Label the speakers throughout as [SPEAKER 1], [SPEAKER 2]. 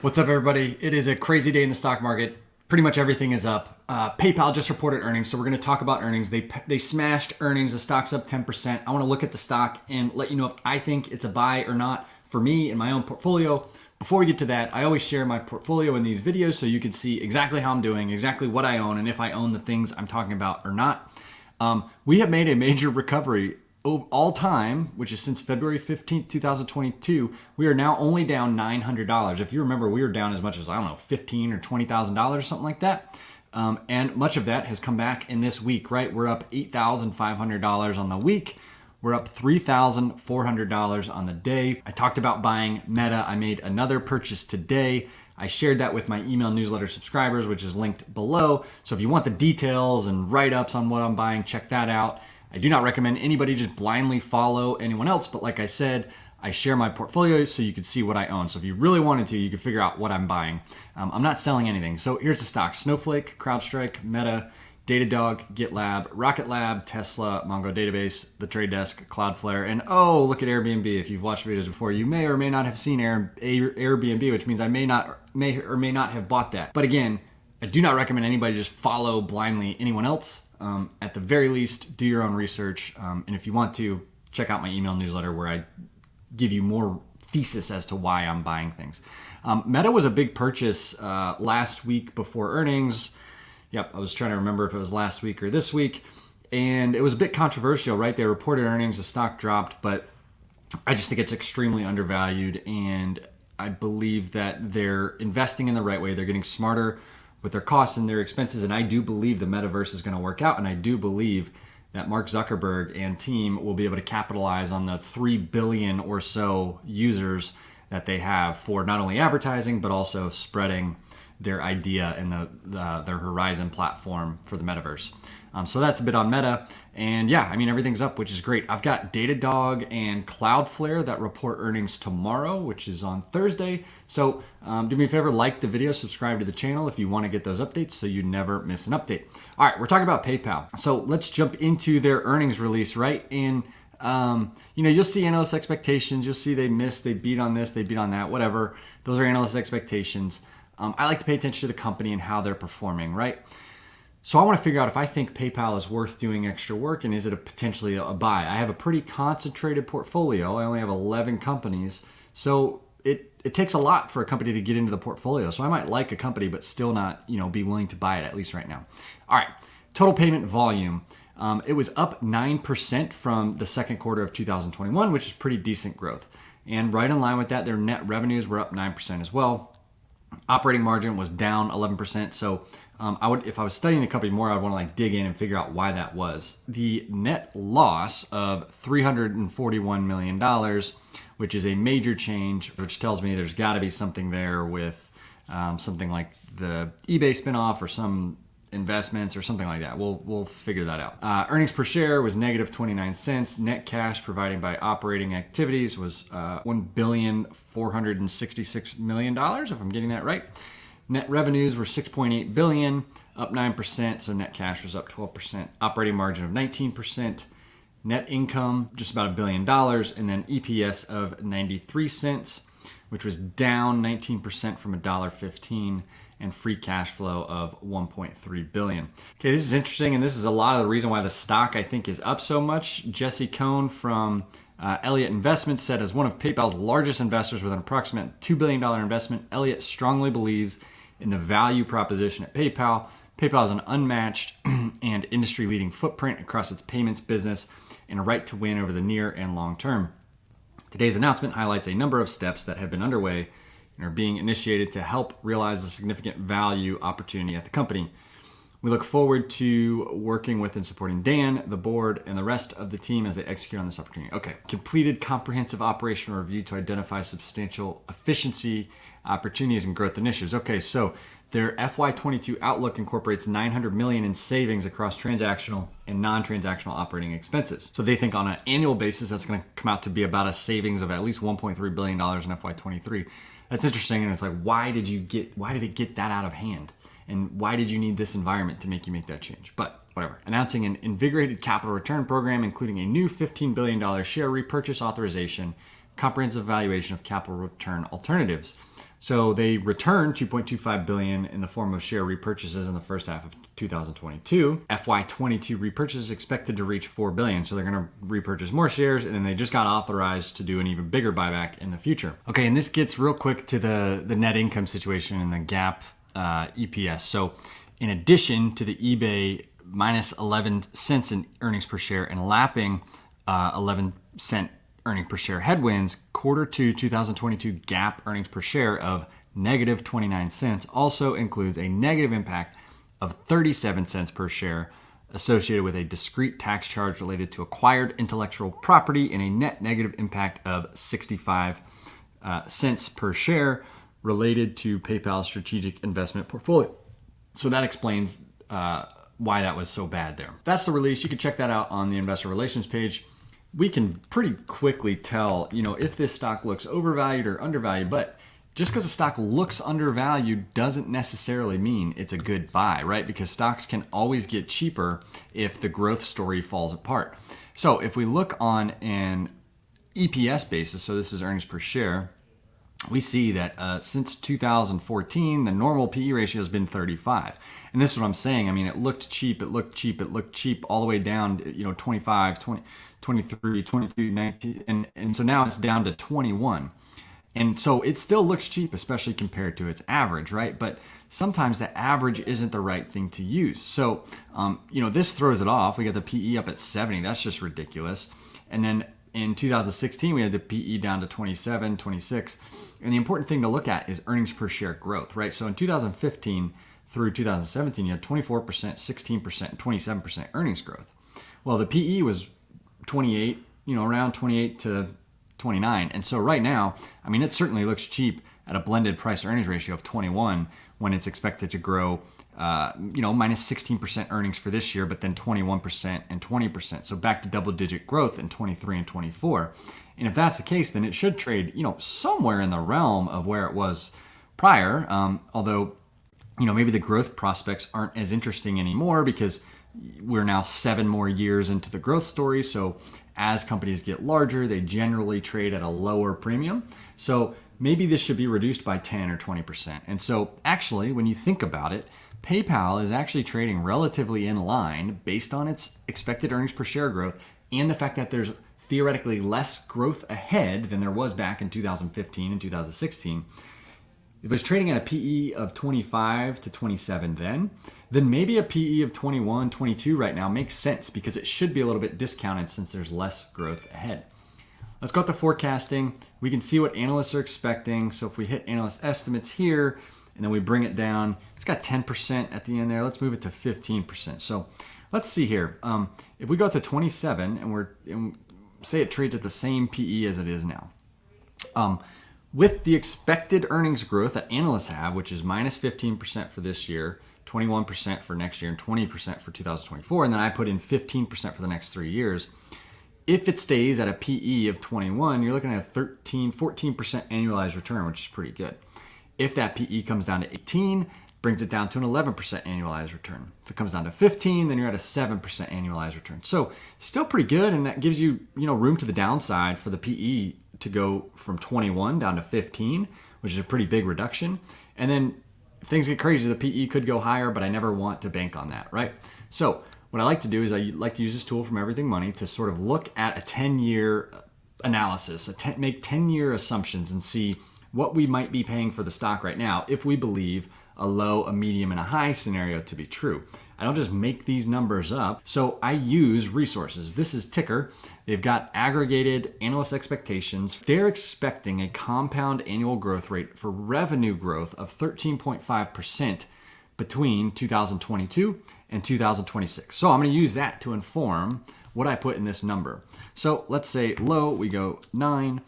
[SPEAKER 1] What's up, everybody? It is a crazy day in the stock market. Pretty much everything is up. PayPal just reported earnings, so we're going to talk about earnings. They smashed earnings. The stock's up 10%. I want to look at the stock and let you know if I think it's a buy or not for me in my own portfolio. Before we get to that, I always share my portfolio in these videos so you can see exactly how I'm doing, exactly what I own, and if I own the things I'm talking about or not. We have made a major recovery all time, which is since February 15th, 2022. We are now only down $900. If you remember, we were down as much as, I don't know, $15,000 or $20,000, something like that. And much of that has come back in this week, right? We're up $8,500 on the week. We're up $3,400 on the day. I talked about buying Meta. I made another purchase today. I shared that with my email newsletter subscribers, which is linked below. So if you want the details and write-ups on what I'm buying, check that out. I do not recommend anybody just blindly follow anyone else, but like I said, I share my portfolio so you can see what I own. So if you really wanted to, you could figure out what I'm buying. I'm not selling anything. So here's the stock: Snowflake, Crowdstrike, Meta, Datadog, Gitlab, Rocket Lab, Tesla, MongoDB, The Trade Desk, Cloudflare, and oh, look at Airbnb. If you've watched videos before, you may or may not have seen Airbnb, which means I may or may not have bought that. But again, I do not recommend anybody just follow blindly anyone else. At the very least, do your own research. And if you want to, check out my email newsletter where I give you more thesis as to why I'm buying things. Meta was a big purchase last week before earnings. Yep, I was trying to remember if it was last week or this week. And it was a bit controversial, right? They reported earnings, the stock dropped, but I just think it's extremely undervalued. And I believe that they're investing in the right way. They're getting smarter with their costs and their expenses. And I do believe the metaverse is going to work out. And I do believe that Mark Zuckerberg and team will be able to capitalize on the 3 billion or so users that they have for not only advertising, but also spreading their idea in their Horizon platform for the metaverse. So that's a bit on Meta. And yeah, I mean, everything's up, which is great. I've got Datadog and Cloudflare that report earnings tomorrow, which is on Thursday. So do me a favor, like the video, subscribe to the channel if you want to get those updates so you never miss an update. All right, we're talking about PayPal. So let's jump into their earnings release, right? And you'll see analyst expectations. You'll see they missed, they beat on this, they beat on that, whatever. Those are analyst expectations. I like to pay attention to the company and how they're performing, right? So I want to figure out if I think PayPal is worth doing extra work and is it potentially a buy. I have a pretty concentrated portfolio. I only have 11 companies. So it takes a lot for a company to get into the portfolio. So I might like a company but still not, be willing to buy it, at least right now. All right, total payment volume. It was up 9% from the second quarter of 2021, which is pretty decent growth. And right in line with that, their net revenues were up 9% as well. Operating margin was down 11%. So if I was studying the company more, I'd want to dig in and figure out why that was. The net loss of $341 million, which is a major change, which tells me there's got to be something there with something like the eBay spinoff or some investments or something like that. We'll figure that out. Earnings per share was negative 29 cents. Net cash provided by operating activities was $1,466 million, if I'm getting that right. Net revenues were $6.8 billion, up 9%, so net cash was up 12%. Operating margin of 19%. Net income, just about $1 billion, and then EPS of 93 cents, which was down 19% from $1.15, and free cash flow of $1.3 billion. Okay, this is interesting, and this is a lot of the reason why the stock, I think, is up so much. Jesse Cohn from Elliott Investments said, as one of PayPal's largest investors with an approximate $2 billion investment, Elliott strongly believes in the value proposition at PayPal. PayPal has an unmatched and industry-leading footprint across its payments business and a right to win over the near and long term. Today's announcement highlights a number of steps that have been underway and are being initiated to help realize the significant value opportunity at the company. We look forward to working with and supporting Dan, the board, and the rest of the team as they execute on this opportunity. Okay, completed comprehensive operational review to identify substantial efficiency opportunities and growth initiatives. Okay, so their FY22 outlook incorporates $900 million in savings across transactional and non-transactional operating expenses. So they think on an annual basis, that's going to come out to be about a savings of at least $1.3 billion in FY23. That's interesting, and it's like, why did it get that out of hand? And why did you need this environment to make you make that change? But whatever. Announcing an invigorated capital return program, including a new $15 billion share repurchase authorization, comprehensive evaluation of capital return alternatives. So they returned 2.25 billion in the form of share repurchases in the first half of 2022. FY22 repurchases expected to reach 4 billion. So they're going to repurchase more shares, and then they just got authorized to do an even bigger buyback in the future. Okay, and this gets real quick to the net income situation and the GAAP EPS. So in addition to the eBay minus 11 cents in earnings per share and lapping 11 cent earnings per share headwinds, quarter two 2022 GAAP earnings per share of negative 29 cents also includes a negative impact of 37 cents per share associated with a discrete tax charge related to acquired intellectual property and a net negative impact of 65 cents per share related to PayPal's strategic investment portfolio. So that explains why that was so bad there. That's the release. You can check that out on the investor relations page. We can pretty quickly tell, if this stock looks overvalued or undervalued, but just because a stock looks undervalued doesn't necessarily mean it's a good buy, right? Because stocks can always get cheaper if the growth story falls apart. So if we look on an EPS basis, so this is earnings per share, we see that since 2014, the normal PE ratio has been 35. And this is what I'm saying. I mean, it looked cheap, all the way down, 25, 20, 23, 22, 19, and so now it's down to 21. And so it still looks cheap, especially compared to its average, right? But sometimes the average isn't the right thing to use. So, this throws it off. We got the PE up at 70. That's just ridiculous. And then in 2016, we had the PE down to 27, 26. And the important thing to look at is earnings per share growth, right? So in 2015 through 2017, you had 24%, 16%, and 27% earnings growth. Well, the PE was 28, around 28 to 29. And so right now, I mean, it certainly looks cheap at a blended price earnings ratio of 21 when it's expected to grow, minus 16% earnings for this year, but then 21% and 20%. So back to double digit growth in 23 and 24. And if that's the case, then it should trade, somewhere in the realm of where it was prior. Although, maybe the growth prospects aren't as interesting anymore because we're now 7 more years into the growth story. So as companies get larger, they generally trade at a lower premium. So maybe this should be reduced by 10 or 20%. And so actually, when you think about it, PayPal is actually trading relatively in line based on its expected earnings per share growth and the fact that there's theoretically less growth ahead than there was back in 2015 and 2016. If it was trading at a PE of 25 to 27 then maybe a PE of 21, 22 right now makes sense because it should be a little bit discounted since there's less growth ahead. Let's go to forecasting. We can see what analysts are expecting. So if we hit analyst estimates here and then we bring it down, it's got 10% at the end there. Let's move it to 15%. So let's see here. If we go to 27 and say it trades at the same PE as it is now. With the expected earnings growth that analysts have, which is minus 15% for this year, 21% for next year, and 20% for 2024, and then I put in 15% for the next 3 years, if it stays at a PE of 21, you're looking at a 14% annualized return, which is pretty good. If that PE comes down to 18, brings it down to an 11% annualized return. If it comes down to 15, then you're at a 7% annualized return. So still pretty good, and that gives you, room to the downside for the PE to go from 21 down to 15, which is a pretty big reduction. And then if things get crazy, the PE could go higher, but I never want to bank on that, right? So what I like to do is I like to use this tool from Everything Money to sort of look at a 10-year analysis, make 10-year assumptions and see what we might be paying for the stock right now if we believe a low, a medium, and a high scenario to be true. I don't just make these numbers up. So I use resources. This is Ticker. They've got aggregated analyst expectations. They're expecting a compound annual growth rate for revenue growth of 13.5% between 2022 and 2026. So I'm going to use that to inform what I put in this number. So let's say low, we go 9,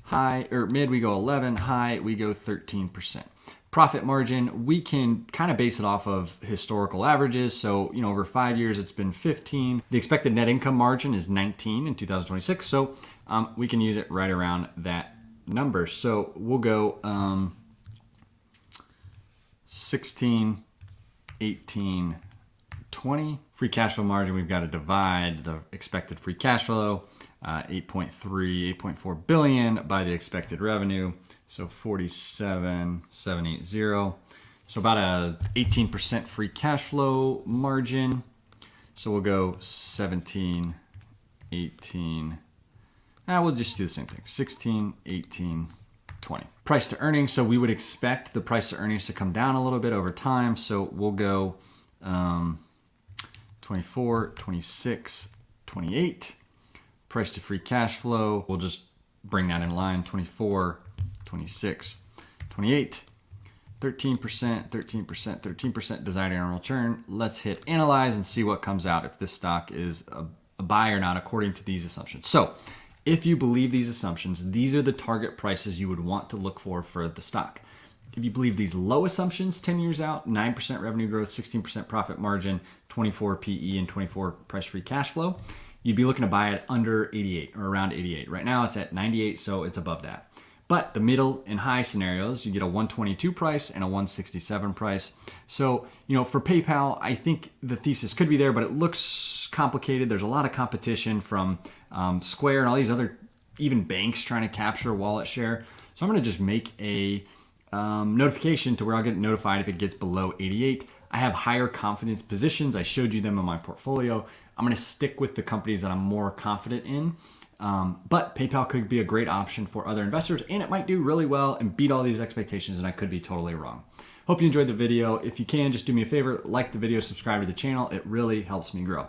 [SPEAKER 1] high, or mid, we go 11, high, we go 13%. Profit margin, we can kind of base it off of historical averages. So, over 5 years, it's been 15. The expected net income margin is 19 in 2026. So we can use it right around that number. So we'll go 16, 18, 20. Free cash flow margin, we've got to divide the expected free cash flow, 8.4 billion by the expected revenue, So 47,780. So about a 18% free cash flow margin. So we'll go 17, 18. We'll just do the same thing. 16, 18, 20. Price to earnings. So we would expect the price to earnings to come down a little bit over time. So we'll go 24, 26, 28. Price to free cash flow. We'll just bring that in line. 24, 26, 28. 13%, 13%, 13% desired annual return. Let's hit analyze and see what comes out if this stock is a buy or not according to these assumptions. So if you believe these assumptions, these are the target prices you would want to look for the stock. If you believe these low assumptions 10 years out, 9% revenue growth, 16% profit margin, 24 PE, and 24 price free cash flow, you'd be looking to buy it under 88 or around 88. Right now it's at 98, so it's above that. But the middle and high scenarios, you get a 122 price and a 167 price. So, for PayPal, I think the thesis could be there, but it looks complicated. There's a lot of competition from Square and all these other, even banks trying to capture wallet share. So I'm going to just make a notification to where I'll get notified if it gets below 88. I have higher confidence positions. I showed you them in my portfolio. I'm going to stick with the companies that I'm more confident in. But PayPal could be a great option for other investors, and it might do really well and beat all these expectations, and I could be totally wrong. Hope you enjoyed the video. If you can, just do me a favor, like the video, subscribe to the channel. It really helps me grow.